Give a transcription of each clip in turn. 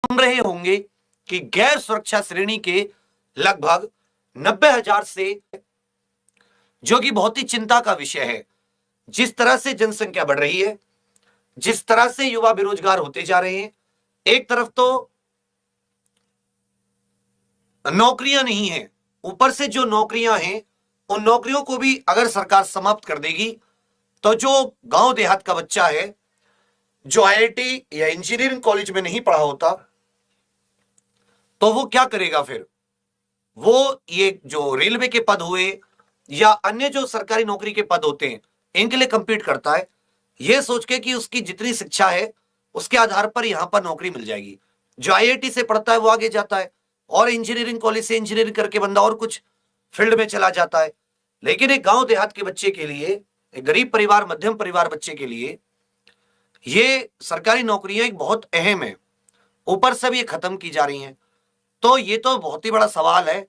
सुन रहे होंगे कि गैर सुरक्षा श्रेणी के लगभग 90,000 से, जो कि बहुत ही चिंता का विषय है। जिस तरह से जनसंख्या बढ़ रही है, जिस तरह से युवा बेरोजगार होते जा रहे हैं, एक तरफ तो नौकरियां नहीं है, ऊपर से जो नौकरियां हैं उन नौकरियों को भी अगर सरकार समाप्त कर देगी तो जो गांव देहात का बच्चा है, जो आईआईटी या इंजीनियरिंग कॉलेज में नहीं पढ़ा होता, तो वो क्या करेगा फिर? वो ये जो रेलवे के पद हुए या अन्य जो सरकारी नौकरी के पद होते हैं, इनके लिए कंपीट करता है ये सोच के कि उसकी जितनी शिक्षा है उसके आधार पर यहां पर नौकरी मिल जाएगी। जो आईआईटी से पढ़ता है वो आगे जाता है, और इंजीनियरिंग कॉलेज से इंजीनियरिंग करके बंदा और कुछ फील्ड में चला जाता है। लेकिन एक गांव देहात के बच्चे के लिए, एक गरीब परिवार, मध्यम परिवार बच्चे के लिए ये सरकारी नौकरियां एक बहुत अहम है, ऊपर से भी ये खत्म की जा रही हैं। तो ये तो बहुत ही बड़ा सवाल है,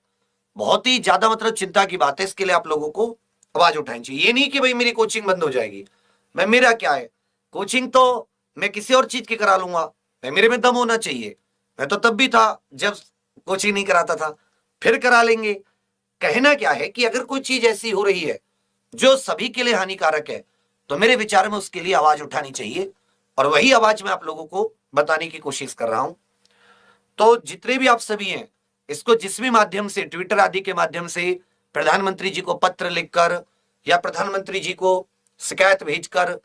बहुत ही ज्यादा मतलब चिंता की बात है। इसके लिए आप लोगों को आवाज उठानी चाहिए। ये नहीं कि भाई मेरी कोचिंग बंद हो जाएगी, मैं, मेरा क्या है, कोचिंग तो मैं किसी और चीज की करा लूंगा, मैं, मेरे में दम होना चाहिए। मैं तो तब भी था जब कोचिंग नहीं कराता था, फिर करा लेंगे। कहना क्या है कि अगर कोई चीज ऐसी हो रही है जो सभी के लिए हानिकारक है, तो मेरे विचार में उसके लिए आवाज उठानी चाहिए, और वही आवाज मैं आप लोगों को बताने की कोशिश कर रहा हूं। तो जितने भी आप सभी हैं, इसको जिस भी माध्यम से, ट्विटर आदि के माध्यम से प्रधानमंत्री जी को पत्र लिखकर या प्रधानमंत्री जी को शिकायत भेजकर,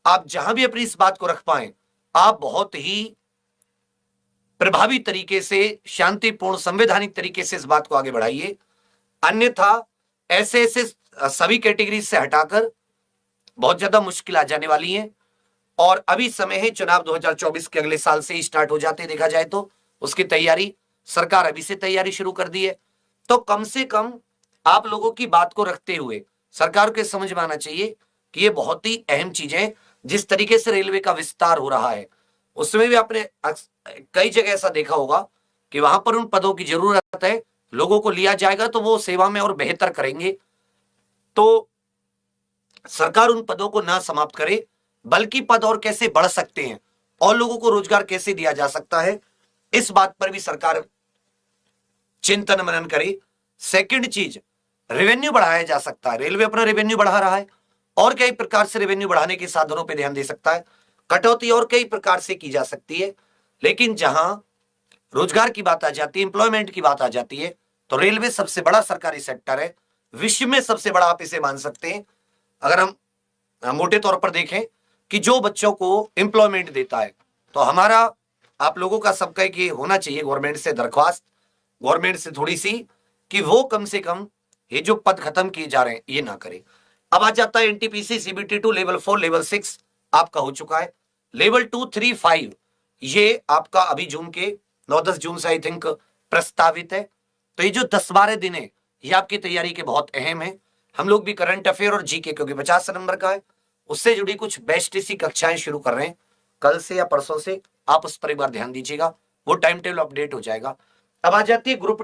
आप जहां भी अपनी इस बात को रख पाए, आप बहुत ही प्रभावी तरीके से, शांतिपूर्ण, संवैधानिक तरीके से इस बात को आगे बढ़ाइए। अन्यथा ऐसे ऐसे सभी कैटेगरी से हटाकर बहुत ज्यादा मुश्किल आ जाने वाली है। और अभी समय है, चुनाव 2024 के अगले साल से ही स्टार्ट हो जाते, देखा जाए तो उसकी तैयारी सरकार अभी से तैयारी शुरू कर दी है। तो कम से कम आप लोगों की बात को रखते हुए सरकार को समझ में आना चाहिए कि ये बहुत ही अहम चीज है। जिस तरीके से रेलवे का विस्तार हो रहा है, उसमें भी आपने कई जगह ऐसा देखा होगा कि वहां पर उन पदों की जरूरत है, लोगों को लिया जाएगा तो वो सेवा में और बेहतर करेंगे। तो सरकार उन पदों को ना समाप्त करे, बल्कि पद और कैसे बढ़ सकते हैं और लोगों को रोजगार कैसे दिया जा सकता है, इस बात पर भी सरकार चिंतन मनन करे। सेकंड चीज, रेवेन्यू बढ़ाया जा सकता है। रेलवे अपना रेवेन्यू बढ़ा रहा है, और कई प्रकार से रेवेन्यू बढ़ाने के साधनों पर ध्यान दे सकता है। कटौती और कई प्रकार से की जा सकती है, लेकिन जहां रोजगार की बात आ जाती है, इंप्लॉयमेंट की बात आ जाती है, तो रेलवे सबसे बड़ा सरकारी सेक्टर है, विश्व में सबसे बड़ा आप इसे मान सकते हैं। अगर हम मोटे तौर पर देखें कि जो बच्चों को एम्प्लॉयमेंट देता है, तो हमारा आप लोगों का सबका एक ये होना चाहिए, गवर्नमेंट से दरख्वास्त, गवर्नमेंट से थोड़ी सी, कि वो कम से कम ये जो पद खत्म किए जा रहे हैं ये ना करे। अब आ जाता है एनटीपीसी, सीबीटी2, लेवल 4, लेवल 6 आपका हो चुका है। लेवल 2, 3, 5 ये आपका अभी जून के 9-10 जून से आई थिंक प्रस्तावित है। तो ये जो 10-12 दिन है, ये आपकी तैयारी के बहुत अहम है। हम लोग भी करंट अफेयर और जीके, क्योंकि 50 नंबर का है, उससे जुड़ी कुछ बेस्ट सी कक्षाएं शुरू कर रहे हैं कल से या परसों से। आप उस पर एक बार ध्यान दीजिएगा, वो टाइम टेबल अपडेट हो जाएगा। अब आ जाती है ग्रुप